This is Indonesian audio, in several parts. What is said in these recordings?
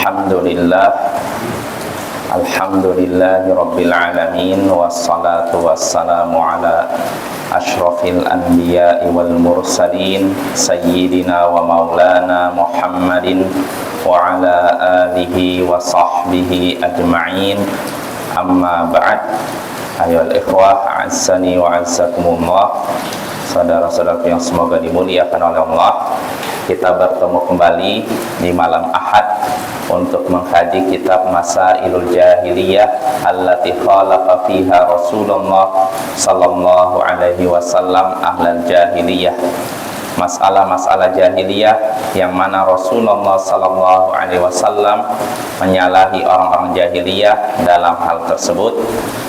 Alhamdulillahi Rabbil Alamin. Wassalatu wassalamu ala ashrafil anbiya'i wal mursalin Sayyidina wa maulana Muhammadin wa ala alihi wa sahbihi ajma'in. Amma ba'd. Ayyuhal ikhwah, a'azzani wa a'azzakumullah. Saudara-saudara yang semoga dimuliakan oleh Allah, kita bertemu kembali di malam Ahad untuk mengkaji kitab Masailul Jahiliyah allati khalaqa fiha Rasulullah sallallahu alaihi wasallam ahlal jahiliyah. Masalah-masalah jahiliyah yang mana Rasulullah sallallahu alaihi wasallam menyalahi orang-orang jahiliyah dalam hal tersebut.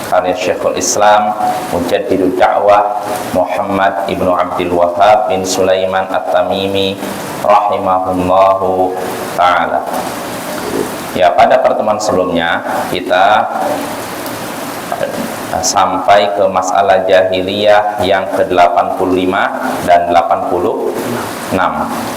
Karya Syekhul Islam Mujaddidud Da'wah Muhammad ibnu Abdul Wahhab bin Sulaiman At-Tamimi rahimahullahu ta'ala. Ya, pada pertemuan sebelumnya kita sampai ke masalah jahiliyah yang ke-85 dan 86,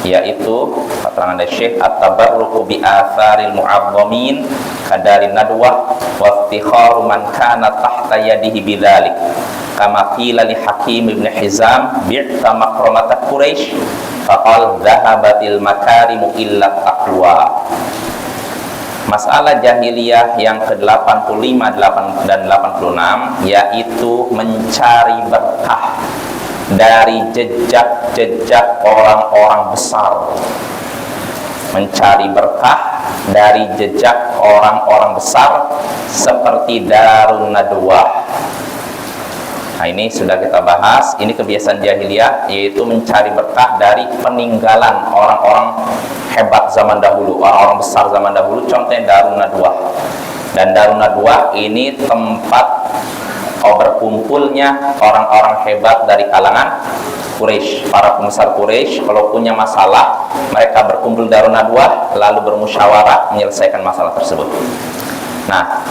yaitu keterangan dari Syekh at-tabarruku bi atharil mu'azzamin kadarin nadwah wa iftikharu man kana tahta yadihi bidzalik kama qila li Hakim ibn Hizam bi'ta makramata Quraisy faqal dhahabatil makarimu illa taqwa. Masalah jahiliyah yang ke-85 dan 86 yaitu mencari berkah dari jejak-jejak orang-orang besar. Mencari berkah dari jejak orang-orang besar seperti Darun Nadwah. Nah, ini sudah kita bahas. Ini kebiasaan jahiliyah, yaitu mencari berkah dari peninggalan orang-orang hebat zaman dahulu, orang-orang besar zaman dahulu. Contohnya Darun Nadwah. Dan Darun Nadwah ini tempat berkumpulnya orang-orang hebat dari kalangan Quraisy. Para pembesar Quraisy kalau punya masalah, mereka berkumpul Darun Nadwah lalu bermusyawarah menyelesaikan masalah tersebut. Nah,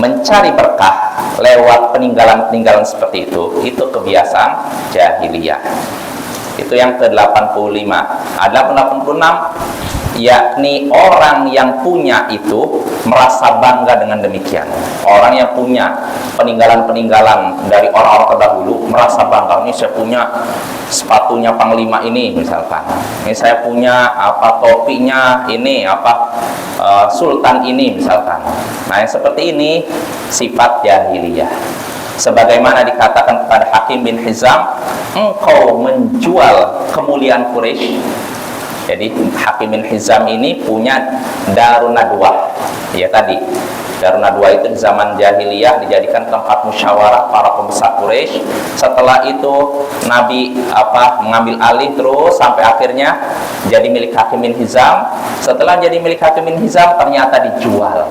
mencari berkah lewat peninggalan-peninggalan seperti itu kebiasaan jahiliyah. Itu yang ke-85. Ada 86, yakni orang yang punya itu merasa bangga dengan demikian. Orang yang punya peninggalan-peninggalan dari orang-orang terdahulu merasa bangga. Ini saya punya sepatunya panglima ini misalkan. Ini saya punya topinya ini sultan ini misalkan. Nah, yang seperti ini sifat jahiliyah. Sebagaimana dikatakan kepada Hakim bin Hizam, engkau menjual kemuliaan Quraisy. Jadi Hakim bin Hizam ini punya Darun Nadwah. Ya tadi, Darun Nadwah itu di zaman jahiliyah dijadikan tempat musyawarah para pembesar Quraisy. Setelah itu Nabi mengambil alih terus sampai akhirnya jadi milik Hakim bin Hizam. Setelah jadi milik Hakim bin Hizam ternyata dijual.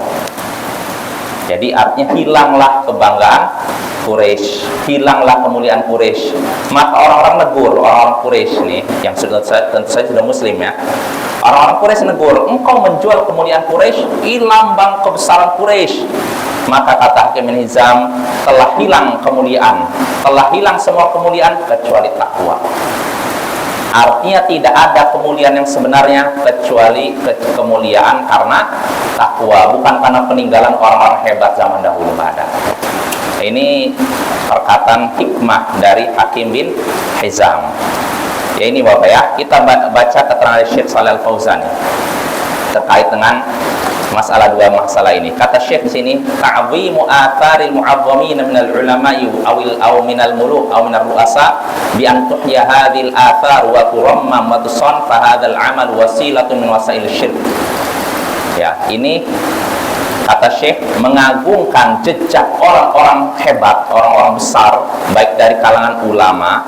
Jadi artinya hilanglah kebanggaan Quraisy, hilanglah kemuliaan Quraisy. Maka orang-orang negur, orang-orang Quraisy nih yang tentu saja sudah muslim ya. Orang-orang Quraisy negur, engkau menjual kemuliaan Quraisy, lambang kebesaran Quraisy. Maka kata Hakim bin Hizam, telah hilang kemuliaan, telah hilang semua kemuliaan kecuali takwa. Artinya tidak ada kemuliaan yang sebenarnya kecuali kemuliaan karena takwa, bukan karena peninggalan orang-orang hebat zaman dahulu. Ada. Ini perkataan hikmah dari Hakim bin Hizam. Ya, ini Bapak ya, kita baca keterangan Syekh Shalih Al-Fauzan terkait dengan dua masalah ini. Kata Syekh di sini, ta'zimu atharil mu'azzamin minal ulama'i aw minal muluk aw minar ru'asa bi an tuhya hadhil athar wa turammam wa tusan fa hadzal amal wasilatun min wasail syirk. Ya, ini kata Syekh, mengagungkan jejak orang-orang hebat, orang-orang besar, baik dari kalangan ulama,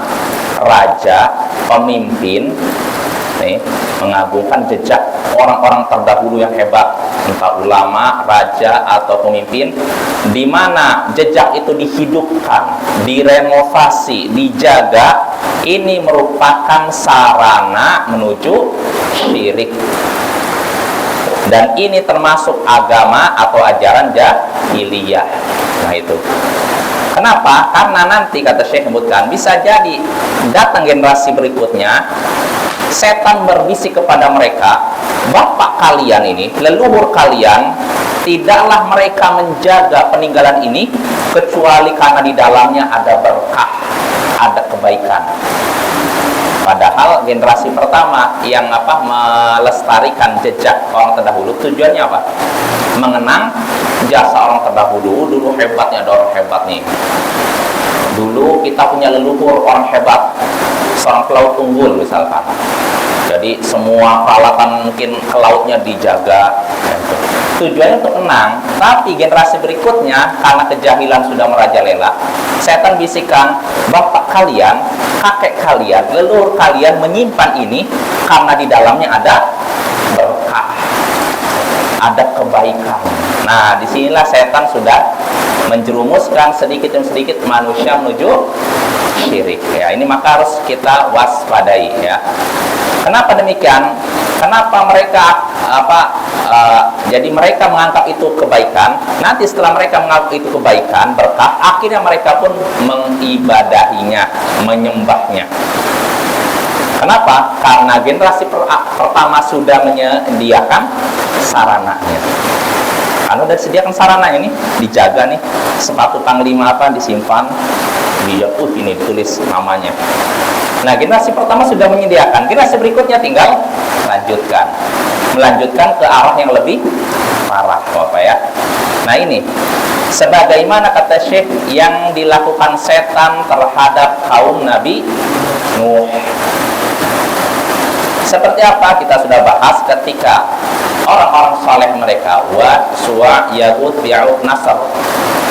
raja, pemimpin, mengagungkan jejak orang-orang terdahulu yang hebat, entah ulama, raja, atau pemimpin, di mana jejak itu dihidupkan, direnovasi, dijaga. Ini merupakan sarana menuju syirik. Dan ini termasuk agama atau ajaran jahiliyah. Nah itu. Kenapa? Karena nanti kata Syekh sebutkan bisa jadi datang generasi berikutnya setan berbisik kepada mereka, bapak kalian ini, leluhur kalian, tidaklah mereka menjaga peninggalan ini kecuali karena di dalamnya ada berkah, ada kebaikan. Padahal generasi pertama yang melestarikan jejak orang terdahulu, tujuannya apa? Mengenang jasa orang terdahulu. Dulu hebatnya, ada orang hebat nih. Dulu kita punya leluhur orang hebat, seorang pelaut unggul misalkan. Jadi semua peralatan mungkin ke lautnya dijaga. Tujuannya untuk menang. Tapi generasi berikutnya, karena kejahilan sudah merajalela, setan bisikan, bapak kalian, kakek kalian, leluhur kalian menyimpan ini karena di dalamnya ada berkah, ada kebaikan. Nah, disinilah setan sudah menjerumuskan sedikit demi sedikit manusia menuju syirik. Ya, ini maka harus kita waspadai. Ya. Kenapa demikian? Kenapa mereka jadi mereka menganggap itu kebaikan. Nanti setelah mereka menganggap itu kebaikan, berkah, akhirnya mereka pun mengibadahinya, menyembahnya. Kenapa? Karena generasi pertama sudah menyediakan sarananya. Karena sudah disediakan sarana ini, dijaga nih, sepatu panglima disimpan, ini ditulis namanya. Nah, generasi pertama sudah menyediakan, generasi berikutnya tinggal melanjutkan ke arah yang lebih parah, Bapak ya. Nah, ini sebagaimana kata Syekh yang dilakukan setan terhadap kaum Nabi Nuh. Seperti apa kita sudah bahas ketika orang-orang saleh mereka Wad, Suwa, Yagud, Ya'ud, Nasr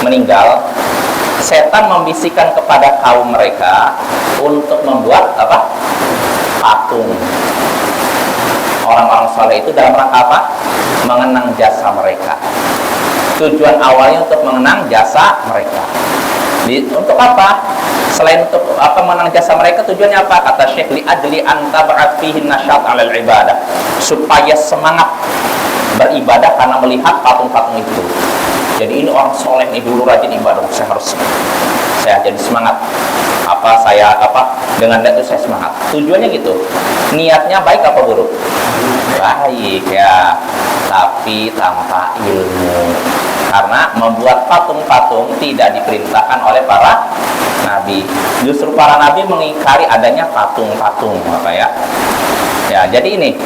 meninggal. Setan membisikkan kepada kaum mereka untuk membuat patung. Orang-orang saleh itu dalam rangka apa? Mengenang jasa mereka. Tujuan awalnya untuk mengenang jasa mereka. Untuk apa? Selain untuk mengenang jasa mereka, tujuannya apa? Kata Syekh, li adli antab'at fihi nasyat 'alal ibadah. Supaya semangat beribadah karena melihat patung-patung itu. Jadi ini orang soleh nih, dulu rajin ibadah, saya jadi semangat. Dengan itu saya semangat. Tujuannya gitu. Niatnya baik apa buruk? Baik ya, tapi tanpa ilmu. Karena membuat patung-patung tidak diperintahkan oleh para nabi. Justru para nabi mengingkari adanya patung-patung, Ya, jadi ini.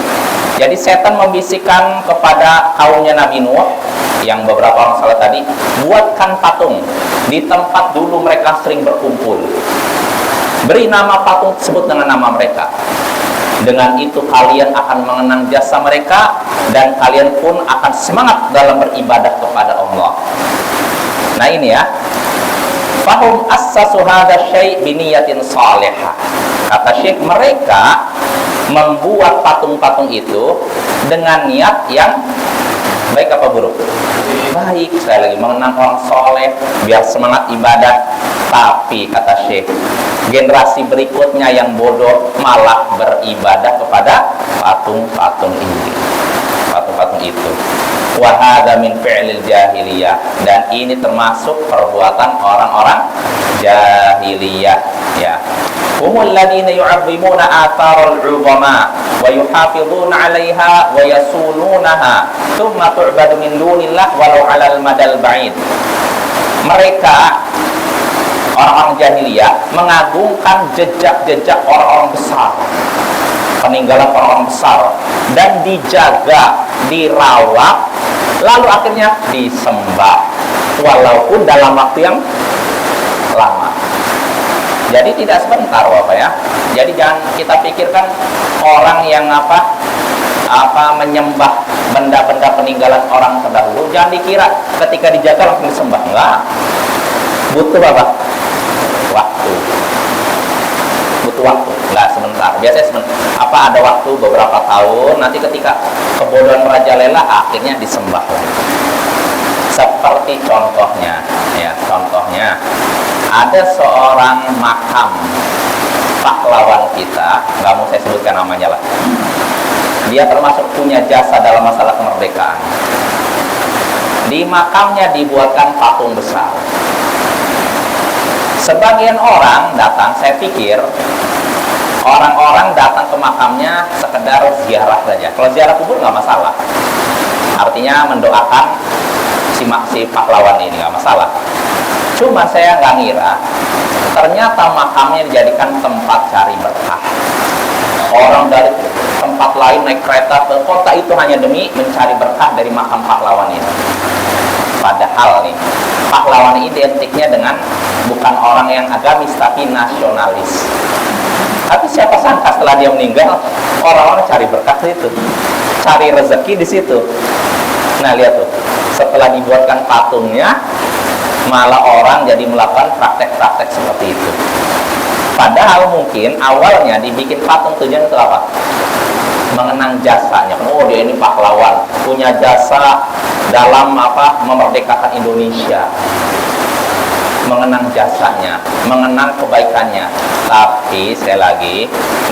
Jadi setan membisikkan kepada kaumnya Nabi Nuh, yang beberapa orang salah tadi, buatkan patung di tempat dulu mereka sering berkumpul. Beri nama patung tersebut dengan nama mereka. Dengan itu kalian akan mengenang jasa mereka dan kalian pun akan semangat dalam beribadah kepada Allah. Nah, ini ya. Fahum assasu hadha syai' biniyatin salihah. Kata Syekh, mereka membuat patung-patung itu dengan niat yang baik apa buruk? Baik, sekali lagi mengenang orang soleh biar semangat ibadah. Tapi kata Syekh, generasi berikutnya yang bodoh malah beribadah kepada patung-patung ini, patung-patung itu. Wa hadza min fi'lil jahiliyah, dan ini termasuk perbuatan orang-orang jahiliyah, ya. Humul ladina yu'azzimuna atharul 'uzama wa yuhafizuna 'alaiha wa yasununaha thumma tu'badu min dunillah walau 'alal madal ba'id. Mereka orang-orang jahiliyah mengagungkan jejak-jejak orang-orang besar, peninggalan orang-orang besar, dan dijaga, dirawat, lalu akhirnya disembah walaupun dalam waktu yang lama. Jadi tidak sebentar, Bapak ya. Jadi jangan kita pikirkan orang yang menyembah benda-benda peninggalan orang terdahulu, jangan dikira ketika dijaga langsung disembah. Enggak. Butuh waktu. Butuh waktu. Enggak sebentar. Biasanya ada waktu beberapa tahun, nanti ketika kebodohan merajalela akhirnya disembah lagi. Seperti contohnya, ada seorang makam pahlawan kita, nggak mau saya sebutkan namanya lah. Dia termasuk punya jasa dalam masalah kemerdekaan. Di makamnya dibuatkan patung besar. Sebagian orang datang, saya pikir Orang-orang datang ke makamnya sekedar ziarah saja. Kalau ziarah kubur nggak masalah. Artinya mendoakan si pahlawan ini nggak masalah. Cuma saya nggak ngira ternyata makamnya dijadikan tempat cari berkah. Orang dari tempat lain naik kereta ke kota itu hanya demi mencari berkah dari makam pahlawan ini. Padahal nih, pahlawan identiknya dengan bukan orang yang agamis tapi nasionalis. Tapi siapa sangka setelah dia meninggal, orang-orang cari berkah di situ, cari rezeki di situ. Nah lihat tuh, setelah dibuatkan patungnya, malah orang jadi melakukan praktek-praktek seperti itu. Padahal mungkin awalnya dibikin patung tujuan untuk apa? Mengenang jasanya. Oh dia ini pahlawan, punya jasa dalam memerdekakan Indonesia. Mengenang jasanya, mengenang kebaikannya. Tapi sekali lagi,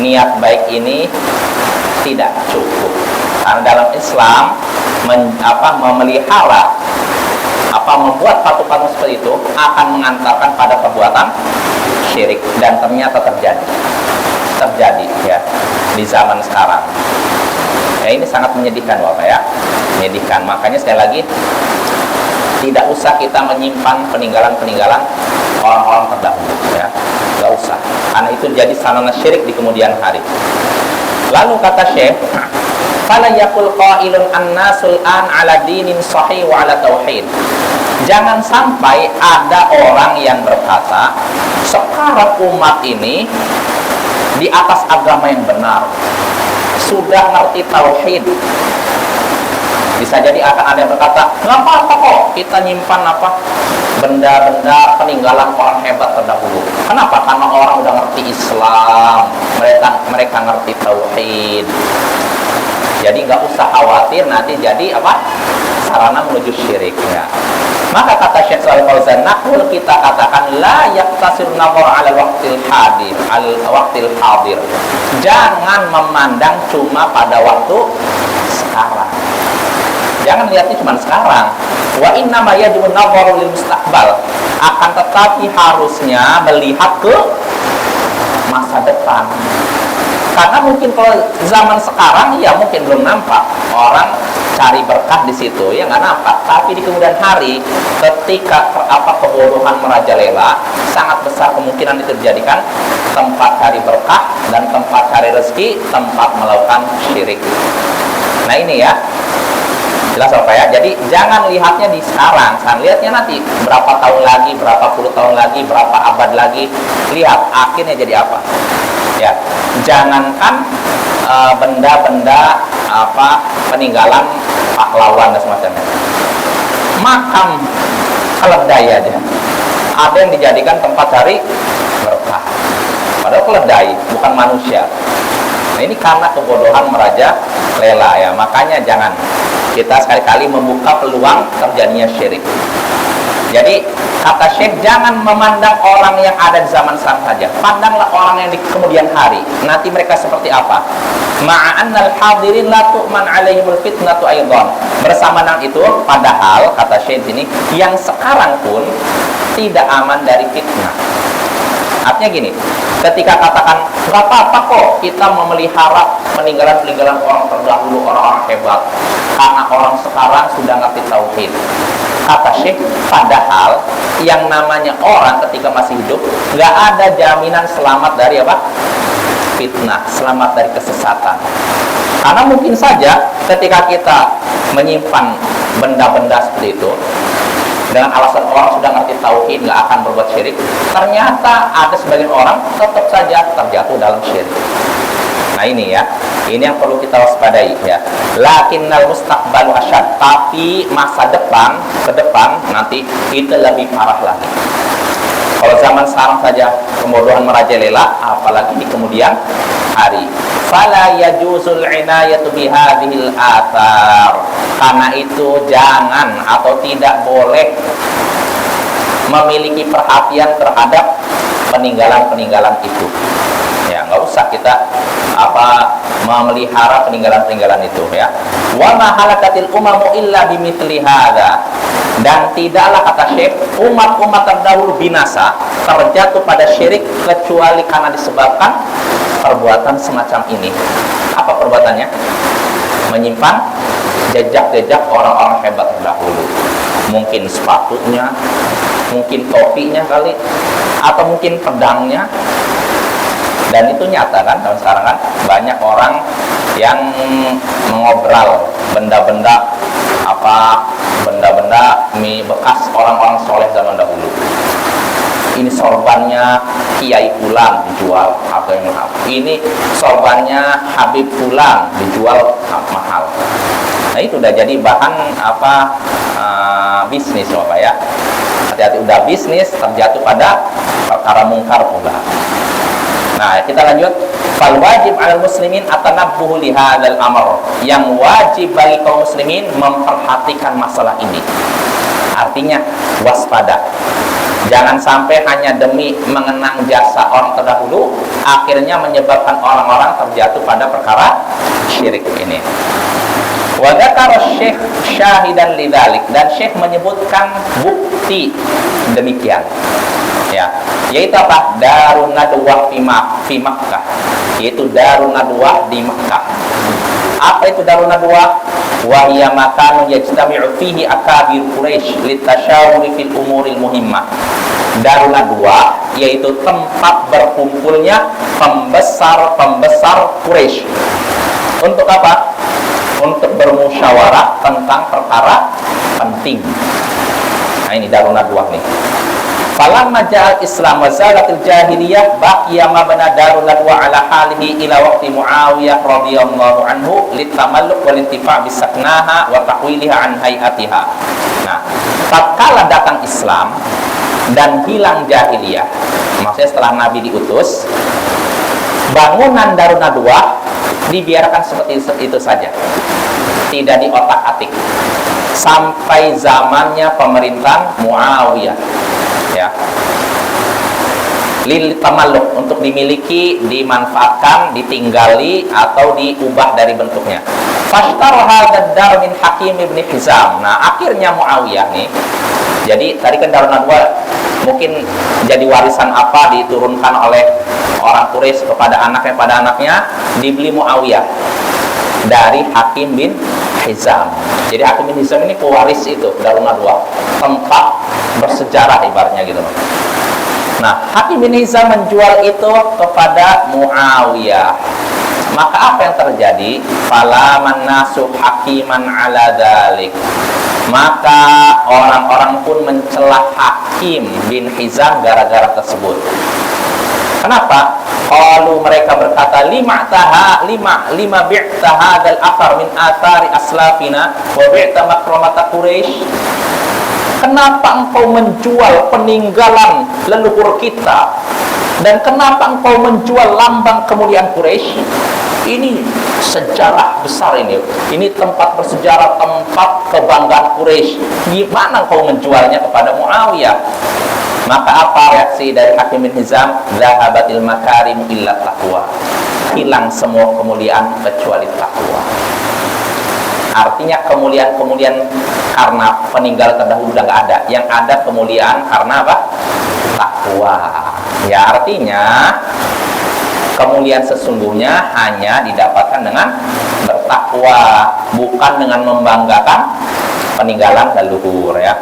niat baik ini tidak cukup. Karena dalam Islam memelihara membuat patung-patung seperti itu akan mengantarkan pada perbuatan syirik, dan ternyata terjadi ya di zaman sekarang. Ya ini sangat menyedihkan Bapak ya, menyedihkan. Makanya sekali lagi, tidak usah kita menyimpan peninggalan-peninggalan orang-orang terdahulu ya, nggak usah, karena itu jadi sarana syirik di kemudian hari. Lalu kata Syekh, fala yaqul qailun annasul an ala dinin sahih wa ala tauhid. Jangan sampai ada orang yang berkata sekarang umat ini di atas agama yang benar, sudah ngerti tauhid. Bisa jadi akan ada yang berkata, nggak apa-apa kok kita nyimpan benda-benda peninggalan orang hebat terdahulu. Kenapa? Karena orang udah ngerti Islam, mereka ngerti tauhid. Jadi nggak usah khawatir nanti jadi sarana menuju syirik ya. Maka kata Syekh Shalih Fauzan, naqul, kita katakan la yaqtasir nazar 'ala waqtil hadir. Jangan memandang cuma pada waktu sekarang. Jangan lihatnya cuma sekarang. Wa inna ma yajibu nazaru lil mustaqbal. Akan tetapi harusnya melihat ke masa depan. Karena mungkin kalau zaman sekarang ya mungkin belum nampak orang cari berkah di situ, ya nggak nampak. Tapi di kemudian hari, ketika kebodohan merajalela, sangat besar kemungkinan itu dijadikan tempat cari berkah dan tempat cari rezeki, tempat melakukan syirik. Nah ini ya, jelas apa ya? Jadi jangan lihatnya di sekarang, lihatnya nanti berapa tahun lagi, berapa puluh tahun lagi, berapa abad lagi. Lihat akhirnya jadi apa? Ya, jangankan benda-benda peninggalan pahlawan dan semacamnya. Makam keledai aja ada yang dijadikan tempat cari berkah. Padahal keledai bukan manusia. Nah ini karena kebodohan merajalela ya. Makanya jangan kita sekali-kali membuka peluang terjadinya syirik. Jadi kata Syekh, jangan memandang orang yang ada di zaman sekarang saja. Pandanglah orang yang di kemudian hari. Nanti mereka seperti apa? Ma'annal hadirin la tu'man 'alaihimul fitnatu aidan. Bersama dengan itu, padahal kata Syekh ini, yang sekarang pun tidak aman dari fitnah. Artinya gini, ketika katakan nggak apa-apa kok kita memelihara peninggalan-peninggalan orang terdahulu, orang-orang hebat, karena orang sekarang sudah ngerti tauhid. Kata Syekh, padahal yang namanya orang ketika masih hidup nggak ada jaminan selamat dari fitnah, selamat dari kesesatan. Karena mungkin saja ketika kita menyimpan benda-benda seperti itu dengan alasan orang sudah ngerti tauhid, nggak akan berbuat syirik, ternyata ada sebagian orang tetap saja terjatuh dalam syirik. Nah ini ya, ini yang perlu kita waspadai ya. Lakinnal mustaqbalu asyad, tapi masa depan, ke depan nanti itu lebih parah lagi. Kalau zaman sekarang saja kebodohan merajalela, apalagi di kemudian hari. Fala yajuzul inayatu bihadhil athar. Karena itu jangan atau tidak boleh memiliki perhatian terhadap peninggalan-peninggalan itu. Ya, nggak usah kita memelihara peninggalan-peninggalan itu ya. Wa ma halakatil umamu illa bimithli hadza. Dan tidaklah kata Syekh, umat-umat terdahulu binasa, terjatuh pada syirik kecuali karena disebabkan perbuatan semacam ini. Apa perbuatannya? Menyimpan jejak-jejak orang-orang hebat terdahulu. Mungkin sepatunya, mungkin topinya kali, atau mungkin pedangnya. Dan itu nyata kan, tahun sekarang kan banyak orang yang mengobral benda-benda bekas orang-orang soleh zaman dahulu. Ini sorbannya Kiai Fulan dijual harga yang mahal. Ini sorbannya Habib Fulan dijual mahal. Nah itu udah jadi bahan bisnis Bapak ya. Hati-hati, udah bisnis terjatuh pada perkara mungkar pula. Nah kita lanjut. Fal wajib 'alal muslimin atanabbuhu li hadzal amr. Yang wajib bagi kaum muslimin memperhatikan masalah ini. Artinya waspada. Jangan sampai hanya demi mengenang jasa orang terdahulu akhirnya menyebabkan orang-orang terjatuh pada perkara syirik ini. Wa dzakara Syekh syahidan lidzalik, dan Syekh menyebutkan bukti demikian. Ya, yaitu apa? Darun Nadwah fi Makkah. Yaitu Darun Nadwah di Makkah. Apa itu Darun Nadwah? Wa hiya makanun yajtami'u fihi akabir Quraisy litashawuri fil umuril muhimmah. Darun Nadwah yaitu tempat berkumpulnya pembesar-pembesar Quraisy. Untuk apa? Untuk bermusyawarah tentang perkara penting. Nah ini Darun Nadwah nih. Falamma ja'al Islam wa zalatil jahiliyah baqiya mabna Darun Nadwah ala halihi ila waqti Muawiyah radhiyallahu anhu litamalluq wal intifa' bisaknaha wa tahwiliha an hayatiha. Nah, tatkala datang Islam dan hilang jahiliyah, maksudnya setelah Nabi diutus, bangunan Darun Nadwah dibiarkan seperti itu saja, tidak diotak-atik sampai zamannya pemerintahan Muawiyah. Ya, lil tamalluk, untuk dimiliki, dimanfaatkan, ditinggali atau diubah dari bentuknya. Fashtar hadzal dar min Hakim ibn Hizam. Nah, akhirnya Muawiyah nih. Jadi tadi kan Darun Nadwah mungkin jadi warisan apa diturunkan oleh orang Quraisy kepada anaknya, dibeli Muawiyah dari Hakim bin Hizam. Jadi Hakim bin Hizam ini pewaris itu Darun Nadwah, tempat bersejarah ibaratnya gitu. Nah, Hakim bin Hizam menjual itu kepada Muawiyah. Maka apa yang terjadi? Falaman nasu hakiman ala dzalik. Maka orang-orang pun mencela Hakim bin Hizam gara-gara tersebut. Kenapa? Qalu, mereka berkata, lima bi'ta hadzal athar min athari aslafina wa bi'ta makramata Quraisy. Kenapa engkau menjual peninggalan leluhur kita? Dan kenapa engkau menjual lambang kemuliaan Quraisy? Ini sejarah besar ini. Ini tempat bersejarah, tempat kebanggaan Quraisy. Gimana engkau menjualnya kepada Muawiyah? Maka apa reaksi dari Hakim bin Hizam? Zahabatil makarim illa taqwa. Hilang semua kemuliaan kecuali takwa. Artinya kemuliaan-kemuliaan karena peninggal terdahulu udah nggak ada. Yang ada kemuliaan karena apa? Takwa. Ya, artinya kemuliaan sesungguhnya hanya didapatkan dengan bertakwa, bukan dengan membanggakan peninggalan leluhur ya.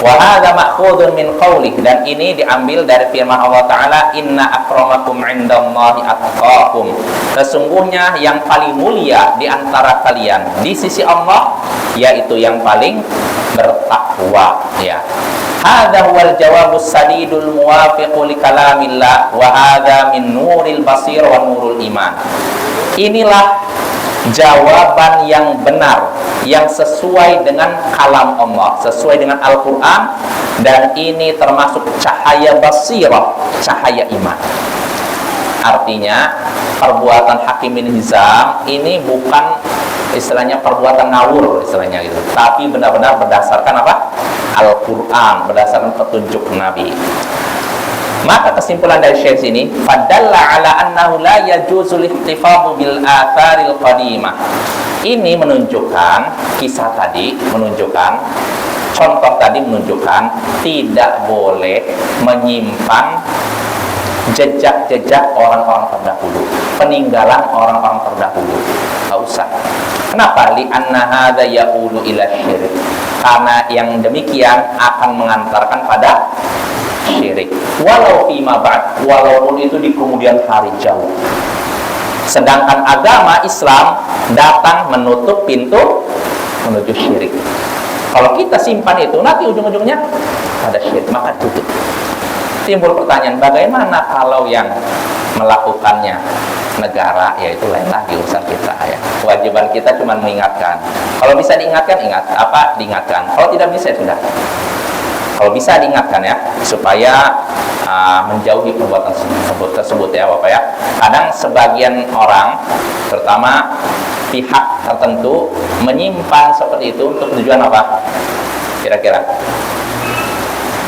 Wa hadza ma'khudun min qaulih, dan ini diambil dari firman Allah Ta'ala, inna akramakum 'indallahi atqakum. Sesungguhnya yang paling mulia di antara kalian di sisi Allah yaitu yang paling bertakwa ya. Hadza huwal jawabus sadidul muwafiqu li kalamillah wa hadza min nuril basir wa nurul iman. Inilah jawaban yang benar, yang sesuai dengan kalam Allah, sesuai dengan Al-Quran, dan ini termasuk cahaya basirah, cahaya iman. Artinya perbuatan Hakim bin Hizam ini bukan istilahnya perbuatan ngawur istilahnya gitu, tapi benar-benar berdasarkan apa? Al-Quran, berdasarkan petunjuk Nabi. Maka kesimpulan dari syekh ini, fadalla ala annahu la yajuzul ihtifadhu bil atharil qadimah. Ini menunjukkan, kisah tadi menunjukkan, contoh tadi menunjukkan tidak boleh menyimpan jejak-jejak orang-orang terdahulu, peninggalan orang-orang terdahulu. Nggak usah. Kenapa? Li'anna hadza ya'ulu ila syirik. Karena yang demikian akan mengantarkan pada syirik. Walau fima ba'd, walaupun itu di kemudian hari jauh. Sedangkan agama Islam datang menutup pintu menuju syirik. Kalau kita simpan itu, nanti ujung-ujungnya ada syirik, maka tutup. Timbul pertanyaan, bagaimana kalau yang melakukannya negara? Yaitu lain lagi urusan kita ya. Kewajiban kita cuma mengingatkan. Kalau bisa diingatkan, diingatkan. Kalau tidak bisa, sudah. Kalau bisa diingatkan ya, supaya menjauhi perbuatan tersebut ya Bapak ya. Kadang sebagian orang, terutama pihak tertentu, menyimpan seperti itu untuk tujuan apa? Kira-kira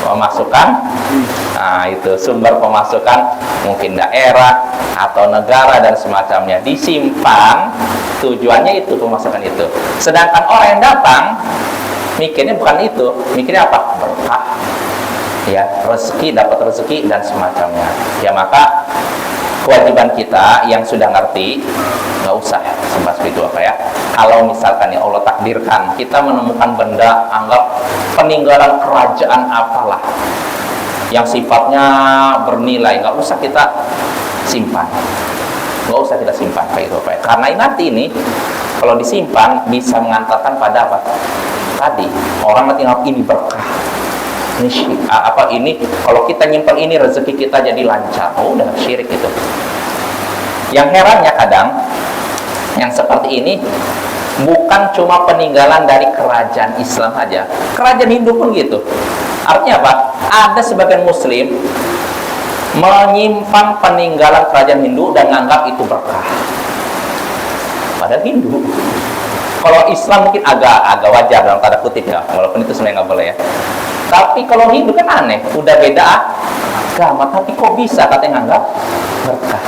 pemasukan, itu sumber pemasukan mungkin daerah atau negara dan semacamnya, disimpan tujuannya itu pemasukan itu. Sedangkan orang yang datang mikirnya bukan itu, mikirnya apa? Berkah ya, rezeki, dapat rezeki dan semacamnya ya. Maka kewajiban kita yang sudah ngerti, nggak usah sembah itu apa ya. Kalau misalkan ya Allah takdirkan kita menemukan benda, anggap peninggalan kerajaan apalah yang sifatnya bernilai, nggak usah kita simpan, nggak usah kita simpan kayak itu apa ya. Karena nanti ini kalau disimpan bisa mengantarkan pada apa tadi, orang nanti ngap ini berkah, ini kalau kita nyimpan ini rezeki kita jadi lancar. Oh, udah syirik itu. Yang herannya kadang yang seperti ini bukan cuma peninggalan dari kerajaan Islam aja, kerajaan Hindu pun gitu. Artinya apa? Ada sebagian Muslim menyimpan peninggalan kerajaan Hindu dan menganggap itu berkah, padahal Hindu. Kalau Islam mungkin agak wajar dalam tanda kutip ya, walaupun itu sebenarnya nggak boleh ya. Tapi kalau Hindu kan aneh, udah beda agama, tapi kok bisa katanya nganggap berkah.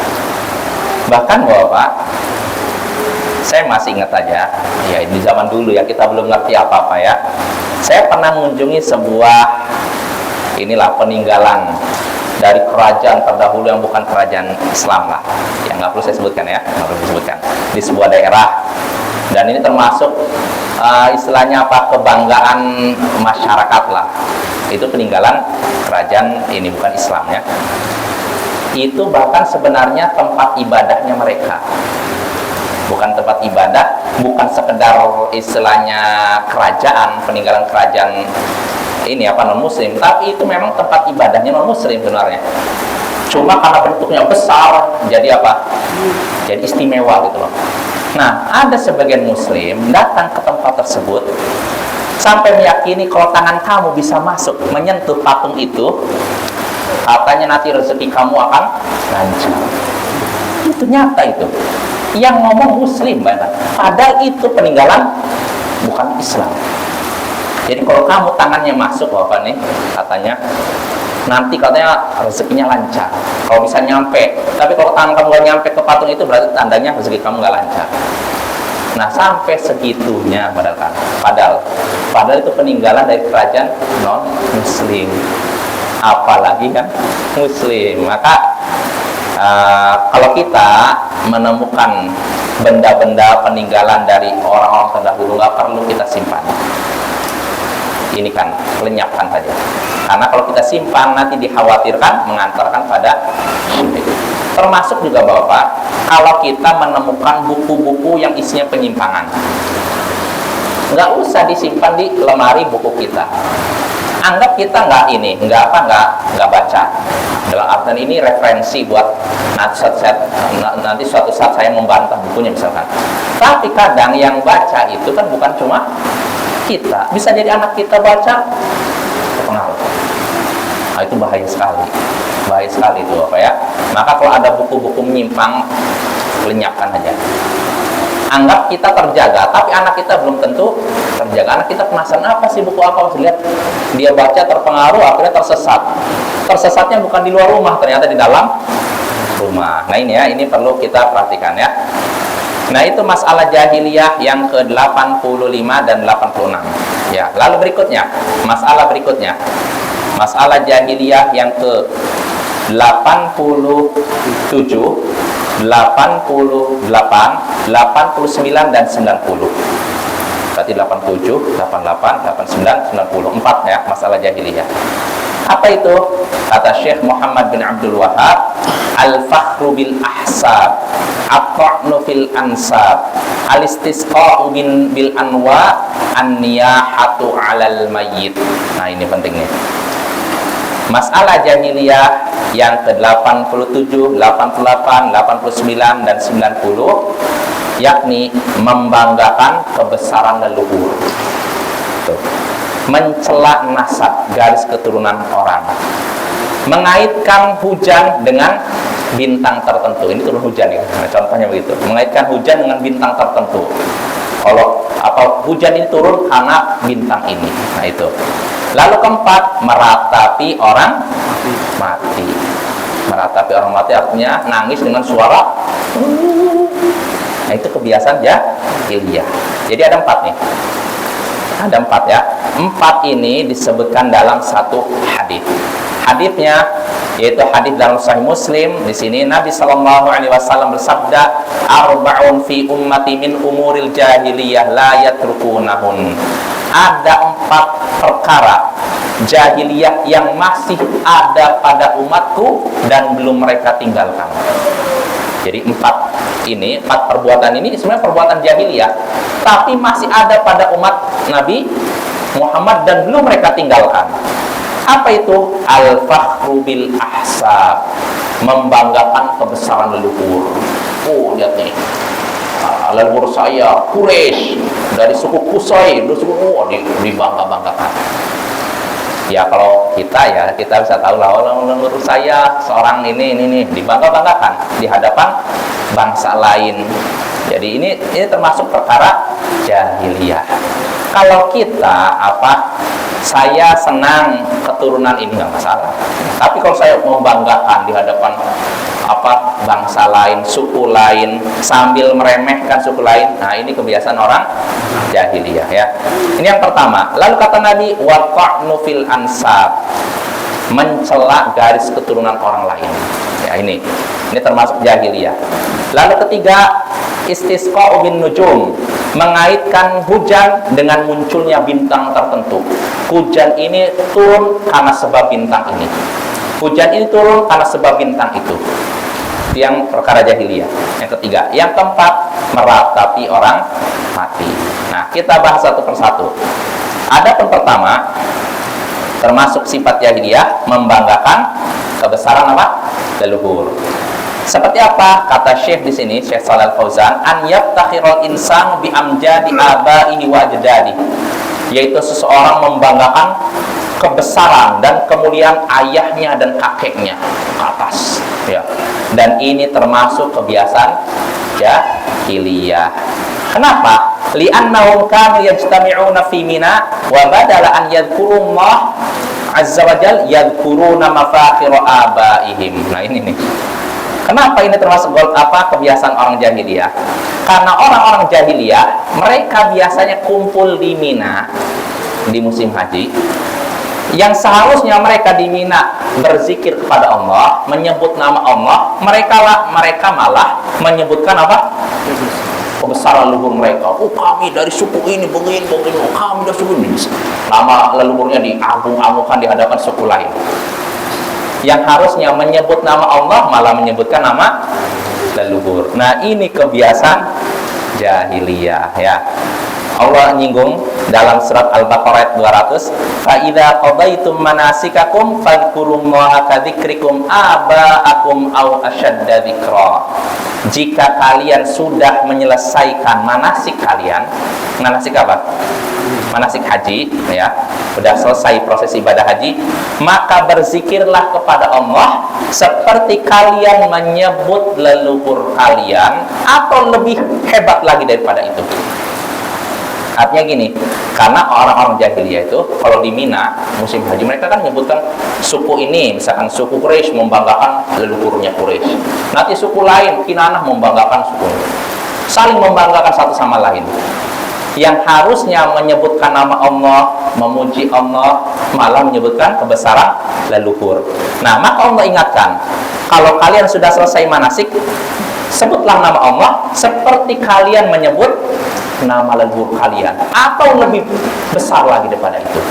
Bahkan Bapak, saya masih ingat aja, ya di zaman dulu ya, kita belum ngerti apa-apa ya. Saya pernah mengunjungi sebuah peninggalan dari kerajaan terdahulu yang bukan kerajaan Islam lah. Ya nggak perlu saya sebutkan ya, nggak perlu disebutkan. Di sebuah daerah. Dan ini termasuk istilahnya apa, kebanggaan masyarakat lah. Itu peninggalan kerajaan ini bukan Islam ya. Itu bahkan sebenarnya tempat ibadahnya mereka, bukan tempat ibadah, bukan sekedar istilahnya kerajaan, peninggalan kerajaan ini non muslim, tapi itu memang tempat ibadahnya non muslim sebenarnya. Cuma karena bentuknya besar, jadi apa? Jadi istimewa gitu loh. Nah, ada sebagian muslim datang ke tempat tersebut sampai meyakini kalau tangan kamu bisa masuk menyentuh patung itu, katanya nanti rezeki kamu akan lancar. Itu nyata itu. Yang ngomong muslim banget. Padahal itu peninggalan bukan Islam. Jadi kalau kamu tangannya masuk Bapak nih, katanya nanti katanya rezekinya lancar. Kalau bisa nyampe. Tapi kalau tangan kamu gak nyampe ke patung itu, berarti tandanya rezeki kamu gak lancar. Nah, sampai segitunya padahal itu peninggalan dari kerajaan non muslim, apalagi kan muslim. Maka kalau kita menemukan benda-benda peninggalan dari orang-orang terdahulu, nggak perlu kita simpan. Ini kan lenyapkan saja. Karena kalau kita simpan nanti dikhawatirkan mengantarkan pada syirik. Termasuk juga Bapak, kalau kita menemukan buku-buku yang isinya penyimpangan, nggak usah disimpan di lemari buku kita. Anggap kita nggak baca. Dalam artian ini referensi buat nanti suatu saat saya membantah bukunya misalkan. Tapi kadang yang baca itu kan bukan cuma kita, bisa jadi anak kita baca terpengaruh. Nah, itu bahaya sekali itu Bapak ya. Maka kalau ada buku-buku menyimpang, lenyapkan aja. Anggap kita terjaga, tapi anak kita belum tentu terjaga. Anak kita penasaran, apa sih buku apa? Lihat, dia baca terpengaruh, akhirnya tersesat. Tersesatnya bukan di luar rumah, ternyata di dalam rumah. Nah ini ya, ini perlu kita perhatikan ya. Nah itu masalah jahiliyah yang ke-85 dan 86 ya. Lalu berikutnya, masalah jahiliyah yang 87, 88, 89, dan 90. Berarti 87, 88, 89, 90. 4 ya, masalah jahiliyah. Apa itu? Kata Syekh Muhammad bin Abdul Wahhab, al-fakhru bil ahsab, at-ta'nu fil ansab, al-istisqa'u bil anwa, an-niyahatu 'alal mayyit. Nah, ini penting nih. Masalah jahiliyah yang ke-87, 88, 89, dan 90, yakni membanggakan kebesaran leluhur. Tuh. Mencela nasab, garis keturunan orang, mengaitkan hujan dengan bintang tertentu. Ini turun hujan ya, nah, contohnya begitu. Mengaitkan hujan dengan bintang tertentu. Kalau hujan ini turun karena bintang ini. Nah, itu. Lalu keempat, meratapi orang mati. Meratapi orang mati artinya nangis dengan suara. Nah, itu kebiasaan jahiliyah. Jadi ada 4 nih. Ada 4 ya. 4 ini disebutkan dalam satu hadis. Hadisnya yaitu hadis dalam Sahih Muslim. Di sini Nabi Shallallahu Alaihi Wasallam bersabda, "Arba'un fi ummati min umuril jahiliyah la yatrukunahun." Ada 4 perkara jahiliyah yang masih ada pada umatku dan belum mereka tinggalkan. Jadi 4 perbuatan ini sebenarnya perbuatan jahiliyah, tapi masih ada pada umat Nabi Muhammad dan belum mereka tinggalkan. Apa itu? Al-fakhru bil ahsab, membanggakan kebesaran leluhur. Oh, lihat nih, leluhur saya Quraisy dari suku Qusay, dibangga-banggakan. Ya kalau kita bisa tahu lah, menurut saya seorang ini dibangga-banggakan di hadapan bangsa lain. Jadi ini termasuk perkara jahiliyah. Kalau kita saya senang keturunan ini nggak masalah. Tapi kalau saya membanggakan di hadapan bangsa lain, suku lain, sambil meremehkan suku lain, nah ini kebiasaan orang jahiliyah ya. Ini yang pertama. Lalu kata Nabi, wa ta'nu fil ansab, mencela garis keturunan orang lain. Ya ini termasuk jahiliyah. Lalu ketiga, istisqa'u bin nujum, mengaitkan hujan dengan munculnya bintang tertentu. Hujan ini turun karena sebab bintang ini. Hujan ini turun karena sebab bintang itu. Yang perkara jahiliyah. Yang ketiga. Yang keempat, meratapi orang mati. Nah, kita bahas satu persatu. Adapun pertama, termasuk sifat jahiliyah, membanggakan kebesaran leluhur. Seperti apa? Kata Syekh di sini, Syekh Shalal Fauzan, an yaftakhirul insanu bi amjadi abaihi wa ajdadi, yaitu seseorang membanggakan kebesaran dan kemuliaan ayahnya dan kakeknya ke atas ya. Dan ini termasuk kebiasaan jahiliyah. Kenapa? Li'annahum kanu yajtami'una fi Mina wa badala an yadhkurullah azza wa jalla yadhkuruna mafakhira abaihim. Nah ini nih. Kenapa ini termasuk kebiasaan orang jahiliyah? Karena orang-orang jahiliyah mereka biasanya kumpul di Mina di musim haji. Yang seharusnya mereka di Mina berzikir kepada Allah, menyebut nama Allah, mereka malah menyebutkan kebesaran leluhur mereka. Oh, kami dari suku ini begini, kami dari suku ini. Nama leluhurnya diagung-agungkan di hadapan suku lain. Yang harusnya menyebut nama Allah malah menyebutkan nama leluhur. Nah, ini kebiasaan jahiliyah ya. Allah nyinggung dalam surat Al-Baqarah 200, fa idza qadaitum manasikakum fadhkurullaha kadzikrikum aba'akum aw ashadda dzikra. Jika kalian sudah menyelesaikan manasik kalian, manasik apa? Manasik haji ya, sudah selesai proses ibadah haji, maka berzikirlah kepada Allah seperti kalian menyebut leluhur kalian atau lebih hebat lagi daripada itu. Artinya gini, karena orang-orang jahiliyah itu kalau di Mina musim haji mereka kan menyebutkan suku ini, misalkan suku Quraisy membanggakan leluhurnya Quraisy. Nanti suku lain Kinanah membanggakan suku, saling membanggakan satu sama lain. Yang harusnya menyebutkan nama Allah memuji Allah, malah menyebutkan kebesaran leluhur. Nah, maka Allah ingatkan, kalau kalian sudah selesai manasik, sebutlah nama Allah seperti kalian menyebut nama leluhur kalian, atau lebih besar lagi daripada itu.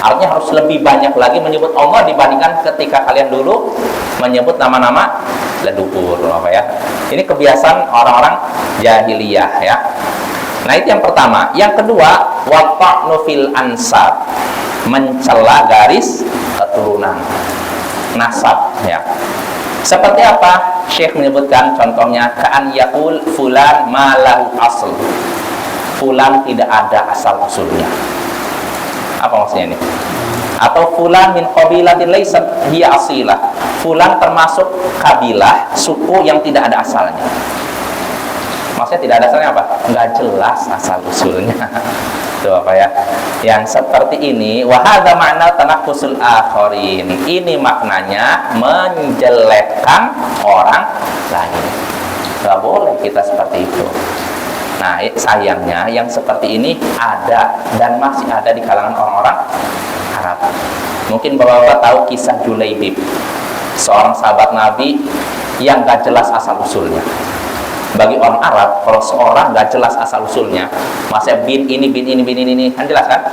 Artinya harus lebih banyak lagi menyebut Allah dibandingkan ketika kalian dulu menyebut nama-nama leluhur, apa ya? Ini kebiasaan orang-orang jahiliyah ya. Nah, itu yang pertama. Yang kedua, waqa'nu fil ansab, mencela garis keturunan, nasab ya. Seperti apa? Syekh menyebutkan contohnya, ka'an yaqul fulan ma lahu asl. Fulan tidak ada asal usulnya. Apa maksudnya ini? Atau fulan min qabilatin laysat hiya asilah. Fulan termasuk kabilah, suku yang tidak ada asalnya. Maksudnya tidak ada asalnya apa? Enggak jelas asal usulnya. Itu apa ya? Yang seperti ini, wa hadza ma'na tanaqqusul akharin. Ini maknanya menjelekkan orang lain. Enggak boleh kita seperti itu. Nah, sayangnya yang seperti ini ada dan masih ada di kalangan orang-orang Arab. Mungkin bapak-bapak tahu kisah Julaibib, seorang sahabat Nabi yang gak jelas asal usulnya. Bagi orang Arab, kalau seorang gak jelas asal usulnya, maksudnya bin ini, kan jelas kan?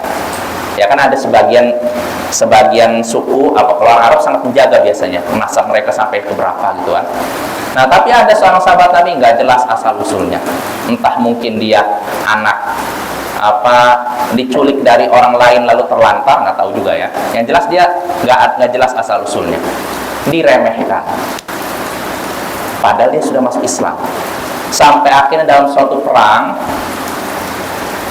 Ya kan ada sebagian suku, apa kalau orang Arab sangat menjaga biasanya nasab mereka sampai ke berapa gitu kan. Nah, tapi ada seorang sahabat Nabi nggak jelas asal usulnya. Entah mungkin dia anak diculik dari orang lain lalu terlantar, nggak tahu juga ya. Yang jelas dia nggak jelas asal usulnya, diremehkan. Padahal dia sudah masuk Islam. Sampai akhirnya dalam suatu perang,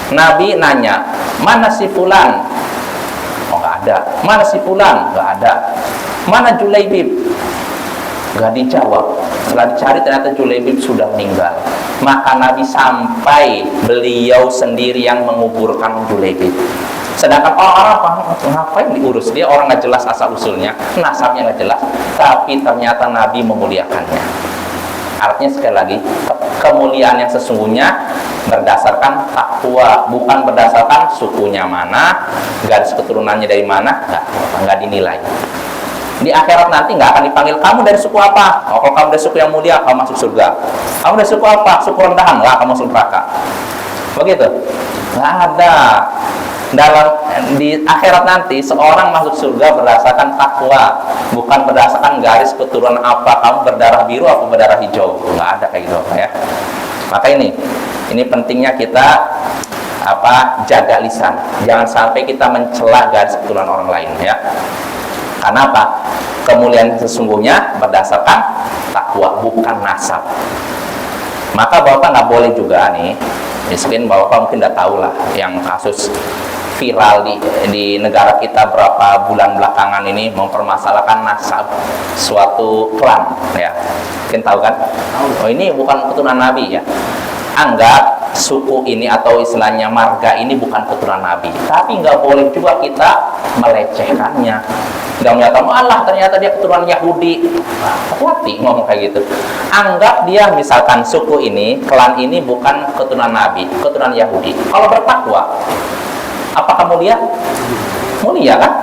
Nabi nanya, mana si fulan? Oh, nggak ada. Mana si fulan? Nggak ada. Mana Julaibib? Nggak dijawab. Setelah dicari ternyata Julaibib sudah meninggal. Maka Nabi sampai beliau sendiri yang menguburkan Julaibib. Sedangkan orang-orang ngapain diurus? Dia orang nggak jelas asal usulnya, nasabnya nggak jelas, tapi ternyata Nabi memuliakannya. Artinya sekali lagi, kemuliaan yang sesungguhnya berdasarkan takwa, bukan berdasarkan sukunya mana, garis keturunannya dari mana, nggak dinilai. Di akhirat nanti nggak akan dipanggil kamu dari suku apa. Oh, kalau kamu dari suku yang mulia, kamu masuk surga. Kamu dari suku apa? Suku rendahan, nggak, kamu masuk neraka. Begitu? Nggak ada. Di akhirat nanti seorang masuk surga berdasarkan takwa, bukan berdasarkan garis keturunan apa, kamu berdarah biru atau berdarah hijau. Nggak ada kayak gitu ya. Maka ini pentingnya kita jaga lisan. Jangan sampai kita mencela garis keturunan orang lain ya. Karena apa? Kemuliaan sesungguhnya berdasarkan takwa, bukan nasab. Maka bapak nggak boleh juga nih, mungkin bapak mungkin udah tahu lah, yang kasus viral di negara kita berapa bulan belakangan ini mempermasalahkan nasab suatu klan ya. Mungkin tahu kan? Oh, ini bukan keturunan Nabi ya. Anggap suku ini atau istilahnya marga ini bukan keturunan Nabi, tapi nggak boleh juga kita melecehkannya. Nggak menyatakan, Allah ternyata dia keturunan Yahudi. Hati-hati ngomong kayak gitu. Anggap dia misalkan suku ini, klan ini bukan keturunan Nabi, keturunan Yahudi. Kalau bertakwa, apakah mulia? Mulia kan?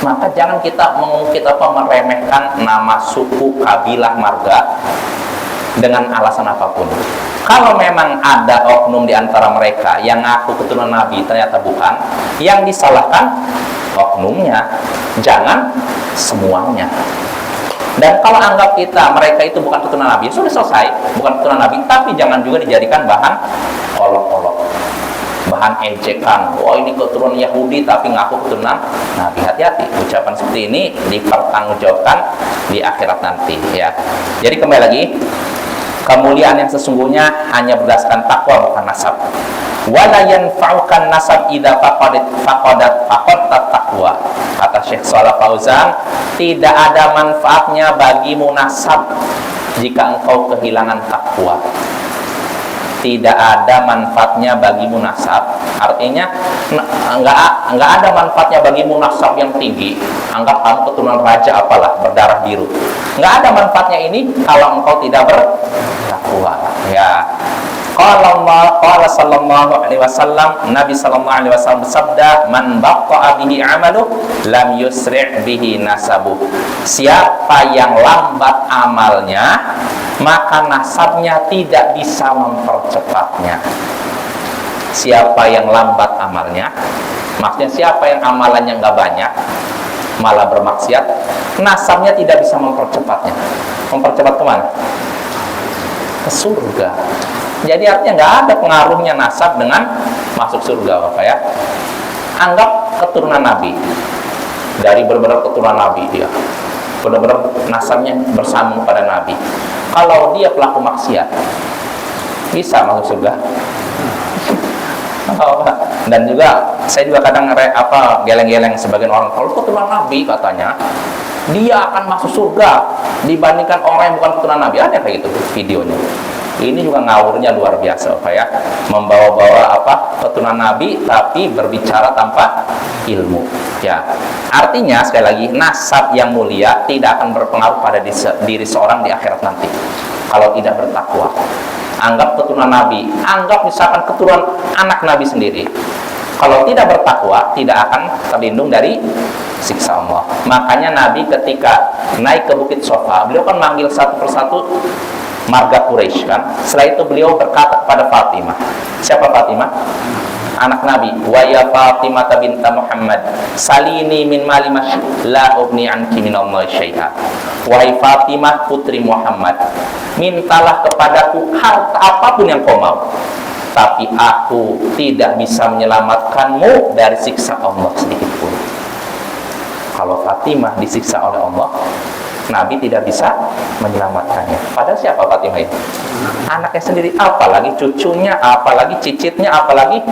Maka jangan kita mengungkit meremehkan nama suku, kabilah, marga dengan alasan apapun. Kalau memang ada oknum di antara mereka yang ngaku keturunan Nabi ternyata bukan, yang disalahkan oknumnya, jangan semuanya. Dan kalau anggap mereka itu bukan keturunan Nabi, sudah selesai, bukan keturunan Nabi, tapi jangan juga dijadikan bahan olok-olok, bahan ejekan. Oh, ini keturunan Yahudi tapi ngaku keturunan Nabi. Hati-hati, ucapan seperti ini dipertanggungjawabkan di akhirat nanti ya. Jadi kembali lagi, kemuliaan yang sesungguhnya hanya berdasarkan takwa, bukan nasab. Wala yanfa'ukan nasab idza faqadat taqwa. Kata Syekh Shalih Fauzan, tidak ada manfaatnya bagimu nasab jika engkau kehilangan takwa. Tidak ada manfaatnya bagimu nasab. Artinya enggak ada manfaatnya bagimu nasab yang tinggi. Anggap kamu keturunan raja apalah, berdarah biru. Enggak ada manfaatnya ini kalau engkau tidak bertakwa. Ya. Qala sallallahu alaihi wasallam, Nabi sallallahu alaihi wasallam bersabda, "Man baqa'a bihi 'amaluh, lam yusri' bihi nasabuh." Siapa yang lambat amalnya, maka nasabnya tidak bisa mempercepatnya. Siapa yang lambat amalnya, maksudnya siapa yang amalannya nggak banyak, malah bermaksiat, nasabnya tidak bisa mempercepatnya. Mempercepat kemana? Ke surga. Jadi artinya nggak ada pengaruhnya nasab dengan masuk surga, Bapak ya. Anggap keturunan Nabi, dari benar-benar keturunan Nabi dia, benar-benar nasabnya bersambung pada Nabi. Kalau dia pelaku maksiat, bisa masuk surga? Dan juga saya juga kadang geleng-geleng sebagian orang, kalau keturunan Nabi katanya dia akan masuk surga dibandingkan orang yang bukan keturunan Nabi. Ada kayak gitu videonya. Ini juga ngawurnya luar biasa, Pak ya. Membawa-bawa keturunan Nabi tapi berbicara tanpa ilmu. Ya. Artinya sekali lagi, nasab yang mulia tidak akan berpengaruh pada diri seorang di akhirat nanti kalau tidak bertakwa. Anggap keturunan Nabi, anggap misalkan keturunan anak Nabi sendiri. Kalau tidak bertakwa, tidak akan terlindung dari siksa Allah. Makanya Nabi ketika naik ke Bukit Sofa, beliau kan manggil satu persatu marga Quraisy kan. Setelah itu beliau berkata kepada Fatimah. Siapa Fatimah? Anak Nabi. Wa ya Fatimah binta Muhammad, salini min mali la ugni anki minallahi syai'a. Wahai Fatimah putri Muhammad, mintalah kepadaku harta apapun yang kau mau, tapi aku tidak bisa menyelamatkanmu dari siksa Allah sedikit pun. Kalau Fatimah disiksa oleh Allah, Nabi tidak bisa menyelamatkannya. Padahal siapa Fatimah itu? Anaknya sendiri, apalagi cucunya, apalagi cicitnya, apalagi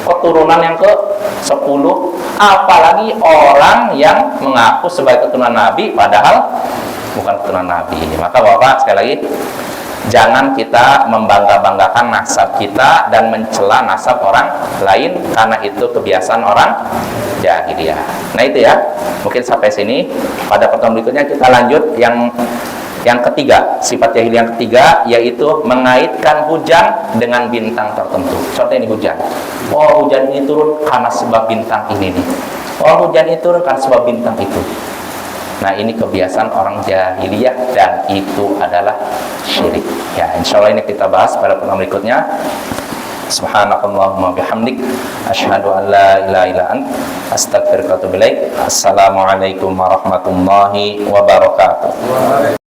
keturunan yang ke-10, apalagi orang yang mengaku sebagai keturunan Nabi padahal bukan keturunan Nabi. Maka Bapak sekali lagi, jangan kita membangga-banggakan nasab kita dan mencela nasab orang lain, karena itu kebiasaan orang jahiliyah. Nah itu ya, mungkin sampai sini. Pada pertemuan berikutnya kita lanjut yang ketiga, sifat jahiliyah yang ketiga, yaitu mengaitkan hujan dengan bintang tertentu. Contohnya ini hujan. Oh, hujan ini turun karena sebab bintang ini nih. Oh, hujan ini turun karena sebab bintang itu. Nah, ini kebiasaan orang jahiliyah dan itu adalah syirik. Ya, insya Allah ini kita bahas pada pertemuan berikutnya. Subhanakallahumma bihamdik, asyhadu an la ilaha illa anta, astaghfiruka wa atubu ilaik. Assalamualaikum warahmatullahi wabarakatuh.